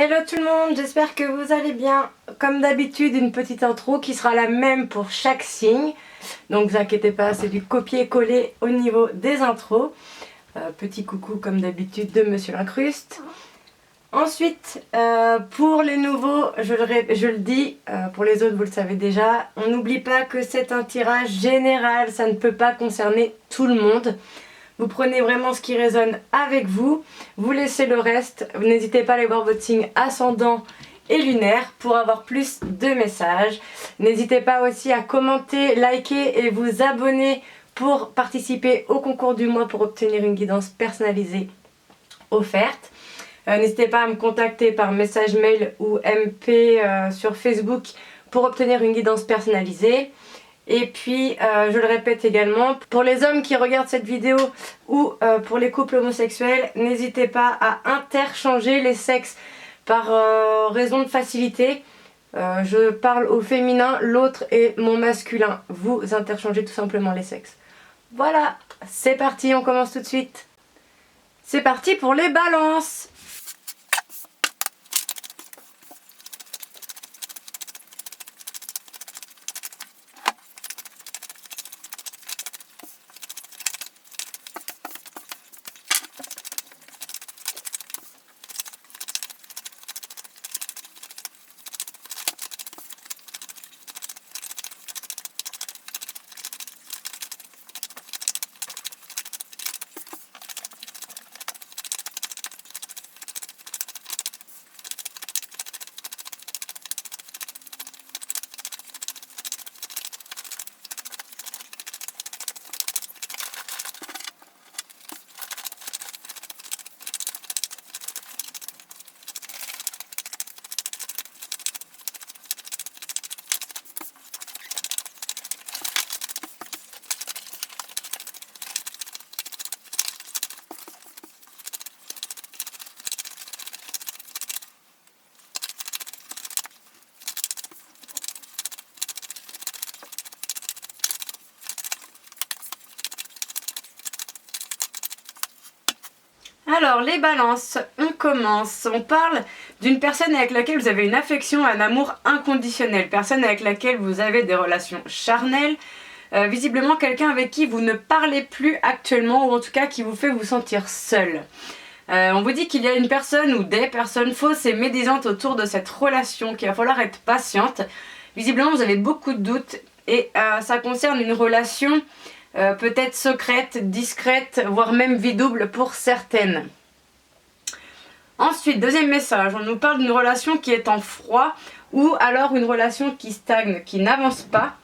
Hello tout le monde, j'espère que vous allez bien. Comme d'habitude, une petite intro qui sera la même pour chaque signe. Donc vous inquiétez pas, c'est du copier-coller au niveau des intros. Petit coucou comme d'habitude de Monsieur L'Incruste. Ensuite, pour les nouveaux, je le dis, pour les autres vous le savez déjà, on n'oublie pas que c'est un tirage général, ça ne peut pas concerner tout le monde. Vous prenez vraiment ce qui résonne avec vous, vous laissez le reste, n'hésitez pas à aller voir votre signe ascendant et lunaire pour avoir plus de messages. N'hésitez pas aussi à commenter, liker et vous abonner pour participer au concours du mois pour obtenir une guidance personnalisée offerte. N'hésitez pas à me contacter par message mail ou MP sur Facebook pour obtenir une guidance personnalisée. Et puis, je le répète également, pour les hommes qui regardent cette vidéo ou pour les couples homosexuels, n'hésitez pas à interchanger les sexes par raison de facilité. Je parle au féminin, l'autre est mon masculin. Vous interchangez tout simplement les sexes. Voilà, c'est parti, on commence tout de suite. C'est parti pour les balances. Alors les balances, on commence. On parle d'une personne avec laquelle vous avez une affection, un amour inconditionnel. Personne avec laquelle vous avez des relations charnelles. Visiblement quelqu'un avec qui vous ne parlez plus actuellement, ou en tout cas qui vous fait vous sentir seul. On vous dit qu'il y a une personne ou des personnes fausses et médisantes autour de cette relation, qu'il va falloir être patiente. Visiblement vous avez beaucoup de doutes et ça concerne une relation peut-être secrète, discrète, voire même vie double pour certaines. Ensuite, deuxième message, on nous parle d'une relation qui est en froid ou alors une relation qui stagne, qui n'avance pas.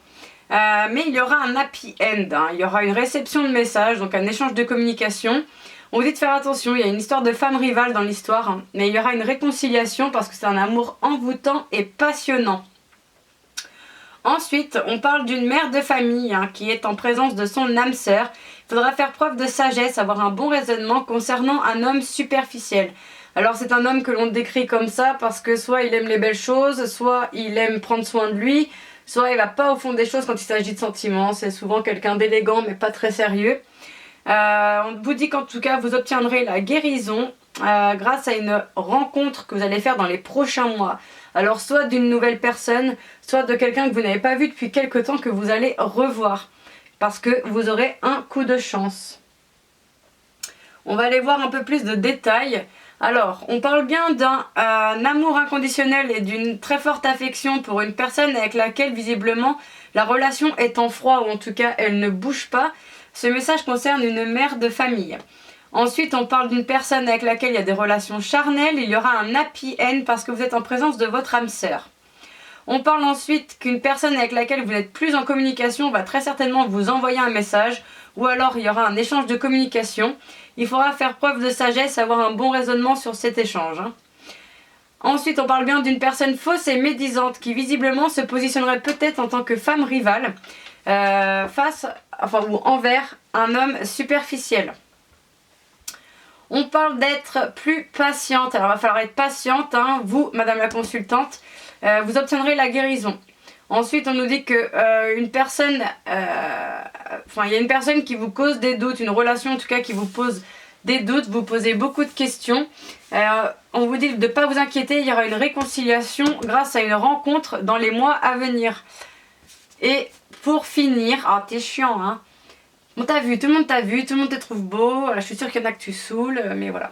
Mais il y aura un happy end, hein. Il y aura une réception de messages, donc un échange de communication. On vous dit de faire attention, il y a une histoire de femme rivale dans l'histoire, hein, mais il y aura une réconciliation parce que c'est un amour envoûtant et passionnant. Ensuite, on parle d'une mère de famille qui est en présence de son âme sœur. Il faudra faire preuve de sagesse, avoir un bon raisonnement concernant un homme superficiel. Alors c'est un homme que l'on décrit comme ça parce que soit il aime les belles choses, soit il aime prendre soin de lui, soit il va pas au fond des choses quand il s'agit de sentiments. C'est souvent quelqu'un d'élégant mais pas très sérieux. On vous dit qu'en tout cas vous obtiendrez la guérison grâce à une rencontre que vous allez faire dans les prochains mois. Alors soit d'une nouvelle personne, soit de quelqu'un que vous n'avez pas vu depuis quelque temps que vous allez revoir. Parce que vous aurez un coup de chance. On va aller voir un peu plus de détails. Alors, on parle bien d'un amour inconditionnel et d'une très forte affection pour une personne avec laquelle visiblement la relation est en froid ou en tout cas elle ne bouge pas. Ce message concerne une mère de famille. Ensuite, on parle d'une personne avec laquelle il y a des relations charnelles. Il y aura un happy end parce que vous êtes en présence de votre âme sœur. On parle ensuite qu'une personne avec laquelle vous n'êtes plus en communication va très certainement vous envoyer un message ou alors il y aura un échange de communication. Il faudra faire preuve de sagesse, avoir un bon raisonnement sur cet échange. Ensuite, on parle bien d'une personne fausse et médisante qui visiblement se positionnerait peut-être en tant que femme rivale ou envers un homme superficiel. On parle d'être plus patiente. Alors il va falloir être patiente, hein. Vous, madame la consultante, vous obtiendrez la guérison. Ensuite, on nous dit que il y a une personne qui vous cause des doutes, une relation en tout cas qui vous pose des doutes, vous posez beaucoup de questions. On vous dit de ne pas vous inquiéter, il y aura une réconciliation grâce à une rencontre dans les mois à venir. Et pour finir, ah t'es chiant hein. On t'a vu, tout le monde t'a vu, tout le monde te trouve beau, je suis sûre qu'il y en a que tu saoules, mais voilà.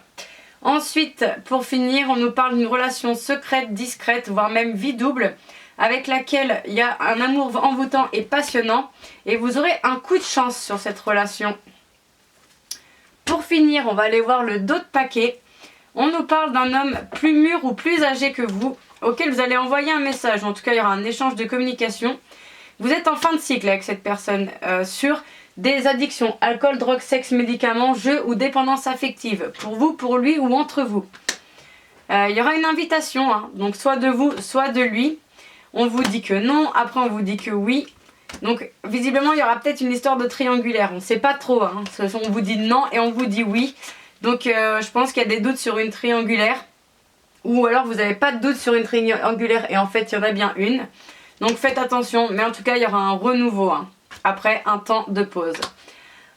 Ensuite, pour finir, on nous parle d'une relation secrète, discrète, voire même vie double, avec laquelle il y a un amour envoûtant et passionnant, et vous aurez un coup de chance sur cette relation. Pour finir, on va aller voir le dos de paquet. On nous parle d'un homme plus mûr ou plus âgé que vous, auquel vous allez envoyer un message, en tout cas il y aura un échange de communication. Vous êtes en fin de cycle avec cette personne sur des addictions, alcool, drogue, sexe, médicaments, jeux ou dépendance affective, pour vous, pour lui ou entre vous. Il y aura une invitation, hein, donc soit de vous, soit de lui. On vous dit que non, après on vous dit que oui. Donc visiblement il y aura peut-être une histoire de triangulaire, on ne sait pas trop, hein. On vous dit non et on vous dit oui. Donc je pense qu'il y a des doutes sur une triangulaire. Ou alors vous n'avez pas de doute sur une triangulaire et en fait il y en a bien une. Donc faites attention, mais en tout cas il y aura un renouveau hein, après un temps de pause.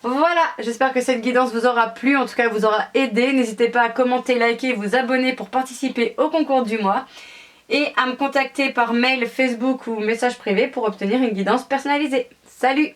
Voilà, j'espère que cette guidance vous aura plu, en tout cas vous aura aidé. N'hésitez pas à commenter, liker, vous abonner pour participer au concours du mois. Et à me contacter par mail, Facebook ou message privé pour obtenir une guidance personnalisée. Salut!